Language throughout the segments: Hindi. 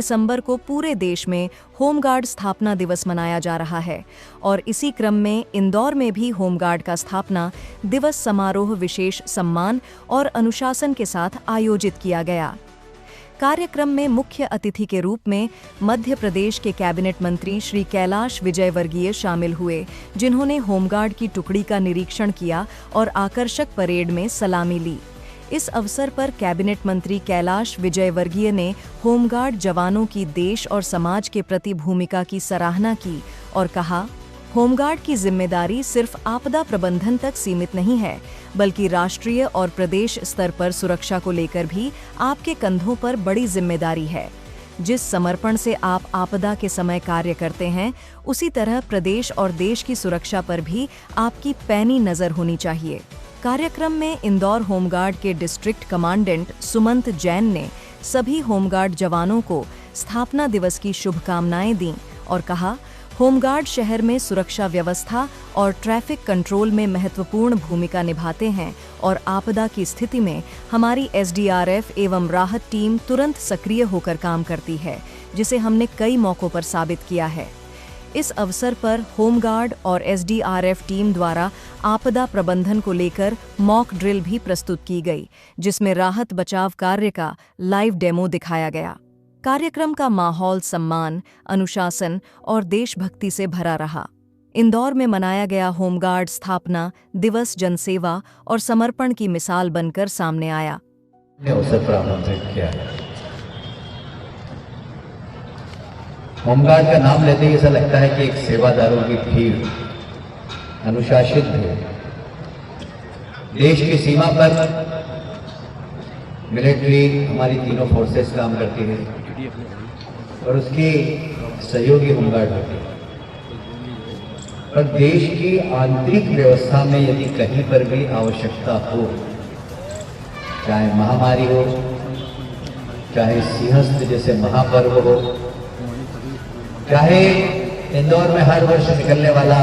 दिसंबर को पूरे देश में होमगार्ड स्थापना दिवस मनाया जा रहा है और इसी क्रम में इंदौर में भी होमगार्ड का स्थापना दिवस समारोह विशेष सम्मान और अनुशासन के साथ आयोजित किया गया। कार्यक्रम में मुख्य अतिथि के रूप में मध्य प्रदेश के कैबिनेट मंत्री श्री कैलाश विजयवर्गीय शामिल हुए, जिन्होंने होमगार्ड की टुकड़ी का निरीक्षण किया और आकर्षक परेड में सलामी ली। इस अवसर पर कैबिनेट मंत्री कैलाश विजयवर्गीय ने होमगार्ड जवानों की देश और समाज के प्रति भूमिका की सराहना की और कहा, होमगार्ड की जिम्मेदारी सिर्फ आपदा प्रबंधन तक सीमित नहीं है, बल्कि राष्ट्रीय और प्रदेश स्तर पर सुरक्षा को लेकर भी आपके कंधों पर बड़ी जिम्मेदारी है। जिस समर्पण से आप आपदा के समय कार्य करते हैं, उसी तरह प्रदेश और देश की सुरक्षा पर भी आपकी पैनी नजर होनी चाहिए। कार्यक्रम में इंदौर होमगार्ड के डिस्ट्रिक्ट कमांडेंट सुमंत जैन ने सभी होमगार्ड जवानों को स्थापना दिवस की शुभकामनाएं दी और कहा, होमगार्ड शहर में सुरक्षा व्यवस्था और ट्रैफिक कंट्रोल में महत्वपूर्ण भूमिका निभाते हैं और आपदा की स्थिति में हमारी एसडीआरएफ एवं राहत टीम तुरंत सक्रिय होकर काम करती है, जिसे हमने कई मौकों पर साबित किया है। इस अवसर पर होमगार्ड और एसडीआरएफ टीम द्वारा आपदा प्रबंधन को लेकर मॉक ड्रिल भी प्रस्तुत की गई, जिसमें राहत बचाव कार्य का लाइव डेमो दिखाया गया। कार्यक्रम का माहौल सम्मान, अनुशासन और देशभक्ति से भरा रहा। इंदौर में मनाया गया होमगार्ड स्थापना दिवस जनसेवा और समर्पण की मिसाल बनकर सामने आया। अवसर पर आमंत्रित किया है। होमगार्ड का नाम लेते ही ऐसा लगता है कि एक सेवादारों की भीड़, अनुशासित भीड़, देश की सीमा पर मिलिट्री हमारी तीनों फोर्सेस काम करती है और उसकी सहयोगी होमगार्ड होती है। पर देश की आंतरिक व्यवस्था में यदि कहीं पर भी आवश्यकता हो, चाहे महामारी हो, चाहे सिंहस्थ जैसे महापर्व हो, चाहे इंदौर में हर वर्ष निकलने वाला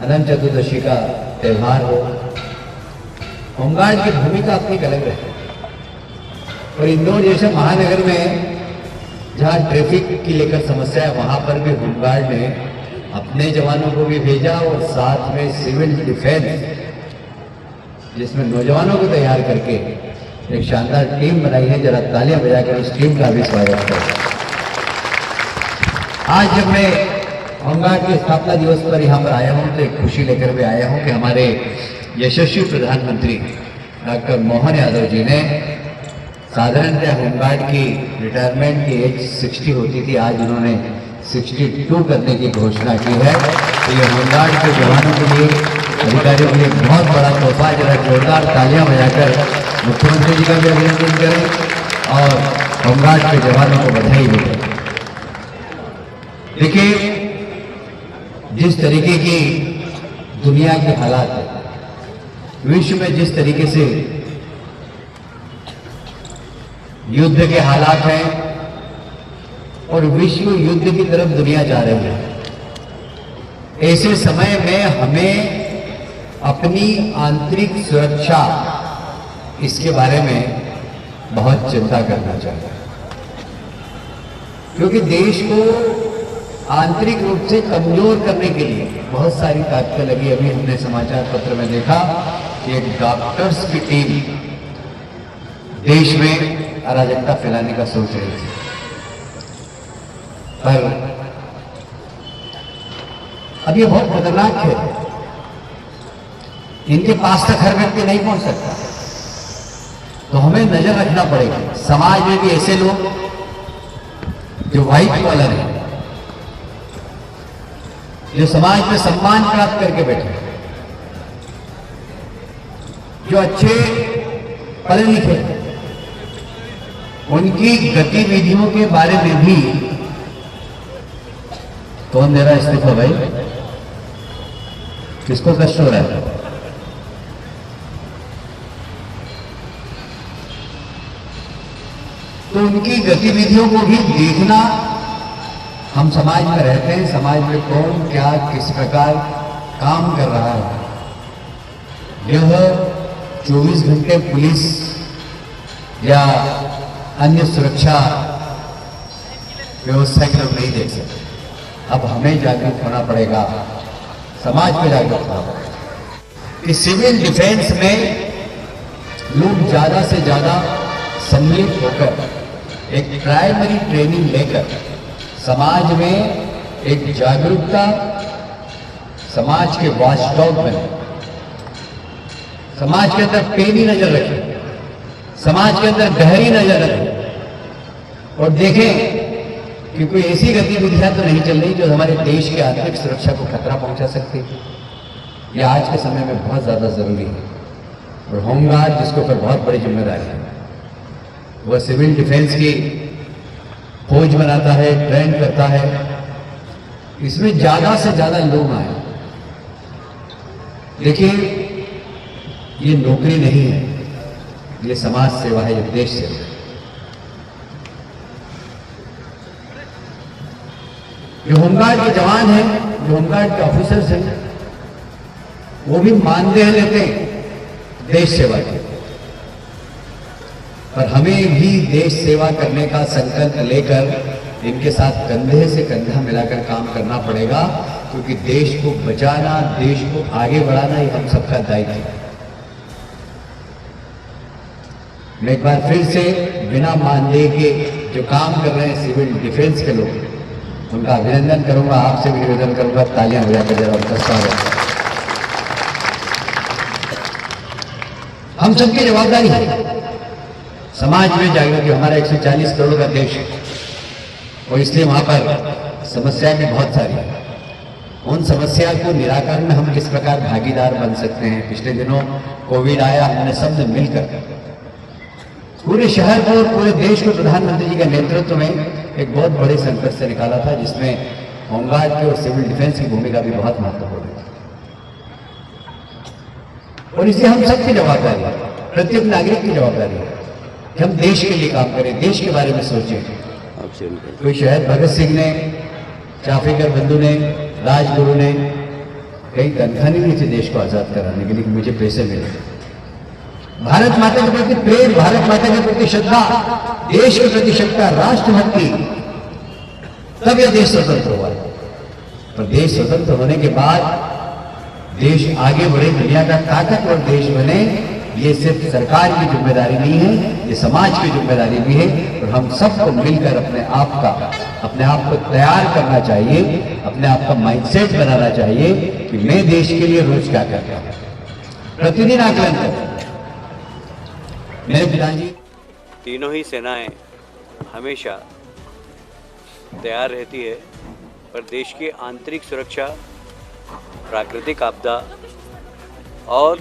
अनंत चतुर्दशी का त्यौहार हो, होमगार्ड की भूमिका अपनी अलग है। और इंदौर जैसे महानगर में जहां ट्रैफिक की लेकर समस्या है, वहां पर भी होमगार्ड ने अपने जवानों को भी भेजा और साथ में सिविल डिफेंस, जिसमें नौजवानों को तैयार करके एक शानदार टीम बनाई है। जरा तालियां बजाकर उस टीम का भी स्वागत करें। आज जब मैं होमगार्ड के स्थापना दिवस पर यहाँ पर आया हूँ तो एक खुशी लेकर भी आया हूँ कि हमारे यशस्वी प्रधानमंत्री डॉक्टर मोहन यादव जी ने साधारणतः होमगार्ड की रिटायरमेंट की एज 60 होती थी, आज उन्होंने 62 करने की घोषणा की है। तो ये होमगार्ड के जवानों के लिए, अधिकारियों के लिए बहुत बड़ा तोहफा। जरा जोरदार तालियां बजाकर मुख्यमंत्री जी का भी अभिनंदन करें और होमगार्ड के जवानों को बधाई दें। देखिए, जिस तरीके की दुनिया के हालात है, विश्व में जिस तरीके से युद्ध के हालात हैं और विश्व युद्ध की तरफ दुनिया जा रही है, ऐसे समय में हमें अपनी आंतरिक सुरक्षा, इसके बारे में बहुत चिंता करना चाहिए, क्योंकि देश को आंतरिक रूप से कमजोर करने के लिए बहुत सारी ताकतें लगी। अभी हमने समाचार पत्र में देखा कि एक डॉक्टर्स की टीम देश में अराजकता फैलाने का सोच रही थी, पर अब ये बहुत खतरनाक है। इनके पास तक हर व्यक्ति नहीं पहुंच सकता, तो हमें नजर रखना पड़ेगा। समाज में भी ऐसे लोग जो व्हाइट कॉलर हैं, जो समाज में सम्मान प्राप्त करके बैठे, जो अच्छे पढ़े लिखे, उनकी गतिविधियों के बारे में भी कौन दे रहा है इस्तीफा भाई? किसको कष्ट हो रहा है? तो उनकी गतिविधियों को भी देखना, हम समाज में रहते हैं, समाज में कौन क्या किस प्रकार काम कर रहा है, यह 24 घंटे पुलिस या अन्य सुरक्षा व्यवस्था के लोग नहीं देख सकते। अब हमें जागरूक होना पड़ेगा, समाज को जागरूक होना पड़ेगा कि सिविल डिफेंस में लोग ज़्यादा से ज़्यादा सम्मिलित होकर एक प्राइमरी ट्रेनिंग लेकर समाज में एक जागरूकता, समाज के वॉचडॉग बने, समाज के अंदर पैनी नजर रखें, समाज के अंदर गहरी नजर रखें और देखें कि कोई ऐसी गतिविधियां तो नहीं चल रही जो हमारे देश की आंतरिक सुरक्षा को खतरा पहुंचा सकती है। यह आज के समय में बहुत ज्यादा जरूरी है और होमगार्ड जिसके ऊपर बहुत बड़ी जिम्मेदारी है, वह सिविल डिफेंस की फौज बनाता है, ट्रेन करता है। इसमें ज्यादा से ज्यादा लोग आए। देखिए, ये नौकरी नहीं है, ये समाज सेवा है, ये देश सेवा है। जो होमगार्ड के जवान हैं, जो होमगार्ड के ऑफिसर्स हैं, वो भी मानदेय लेते हैं देश सेवा के, पर हमें भी देश सेवा करने का संकल्प लेकर इनके साथ कंधे से कंधा मिलाकर काम करना पड़ेगा, क्योंकि देश को बचाना, देश को आगे बढ़ाना ये हम सबका दायित्व है। मैं एक बार फिर से बिना मानदेय के जो काम कर रहे हैं सिविल डिफेंस के लोग, उनका अभिनंदन करूंगा, आपसे भी निवेदन करूंगा, तालियां बजाकर जरा उनका स्वागत। हम सबकी जवाबदारी है समाज में जागृति। हमारा 140 करोड़ का देश है और इसलिए वहां पर समस्याएं भी बहुत सारी हैं। उन समस्या को निराकरण में हम किस प्रकार भागीदार बन सकते हैं। पिछले दिनों कोविड आया, हमने सबने मिलकर पूरे शहर को और पूरे देश को प्रधानमंत्री जी के नेतृत्व में एक बहुत बड़े संकट से निकाला था, जिसमें होमगार्ड की और सिविल डिफेंस की भूमिका भी बहुत महत्वपूर्ण है। और इसलिए हम सबकी जवाबदारी है, प्रत्येक नागरिक की जवाबदारी है कि हम देश के लिए काम करें, देश के बारे में सोचें। कोई शहीद भगत सिंह ने, चाफेकर बंधु ने, राजगुरु ने कहीं तनख्वाह नहीं थी देश को आजाद कराने के लिए, मुझे पैसे मिले। भारत माता के प्रति प्रेम, भारत माता के प्रति श्रद्धा, देश के प्रति श्रद्धा, राष्ट्रभक्ति, तब यह देश स्वतंत्र हुआ। पर देश स्वतंत्र होने के बाद देश आगे बढ़े, दुनिया का ताकतवर देश बने, ये सिर्फ सरकार की जिम्मेदारी नहीं है, ये समाज की जिम्मेदारी भी है। और हम सबको मिलकर अपने आप को तैयार करना चाहिए, अपने आप का माइंडसेट बनाना चाहिए कि मैं देश के लिए रोज क्या करता हूं, प्रतिदिन आकलन करता हूं। मेरे पिताजी, तीनों ही सेनाएं हमेशा तैयार रहती है, पर देश की आंतरिक सुरक्षा, प्राकृतिक आपदा और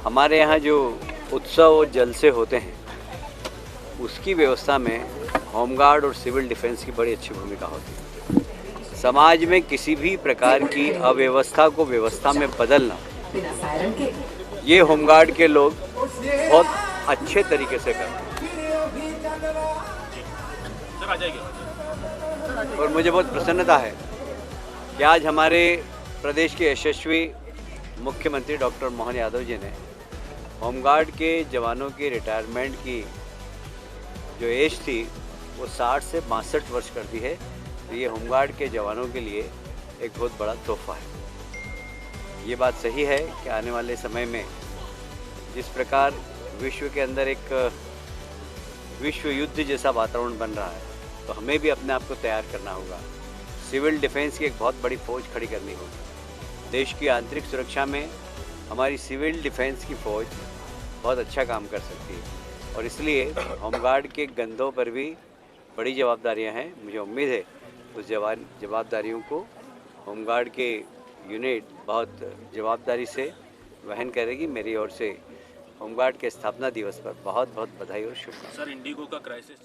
हमारे यहाँ जो उत्सव और जलसे होते हैं, उसकी व्यवस्था में होमगार्ड और सिविल डिफेंस की बड़ी अच्छी भूमिका होती है। समाज में किसी भी प्रकार की अव्यवस्था को व्यवस्था में बदलना, ये होमगार्ड के लोग बहुत अच्छे तरीके से करते हैं। और मुझे बहुत प्रसन्नता है कि आज हमारे प्रदेश के यशस्वी मुख्यमंत्री डॉक्टर मोहन यादव जी ने होमगार्ड के जवानों की रिटायरमेंट की जो एज थी वो 60 से 62 वर्ष कर दी है। तो ये होमगार्ड के जवानों के लिए एक बहुत बड़ा तोहफा है। ये बात सही है कि आने वाले समय में जिस प्रकार विश्व के अंदर एक विश्व युद्ध जैसा वातावरण बन रहा है, तो हमें भी अपने आप को तैयार करना होगा। सिविल डिफेंस की एक बहुत बड़ी फौज खड़ी करनी होगी। देश की आंतरिक सुरक्षा में हमारी सिविल डिफेंस की फौज बहुत अच्छा काम कर सकती है और इसलिए होमगार्ड के कंधों पर भी बड़ी जिम्मेदारियां हैं। मुझे उम्मीद है उस जवाबदारियों को होमगार्ड के यूनिट बहुत जवाबदारी से वहन करेगी। मेरी ओर से होमगार्ड के स्थापना दिवस पर बहुत बहुत बधाई और शुभकामनाएं। सर, इंडिगो का क्राइसिस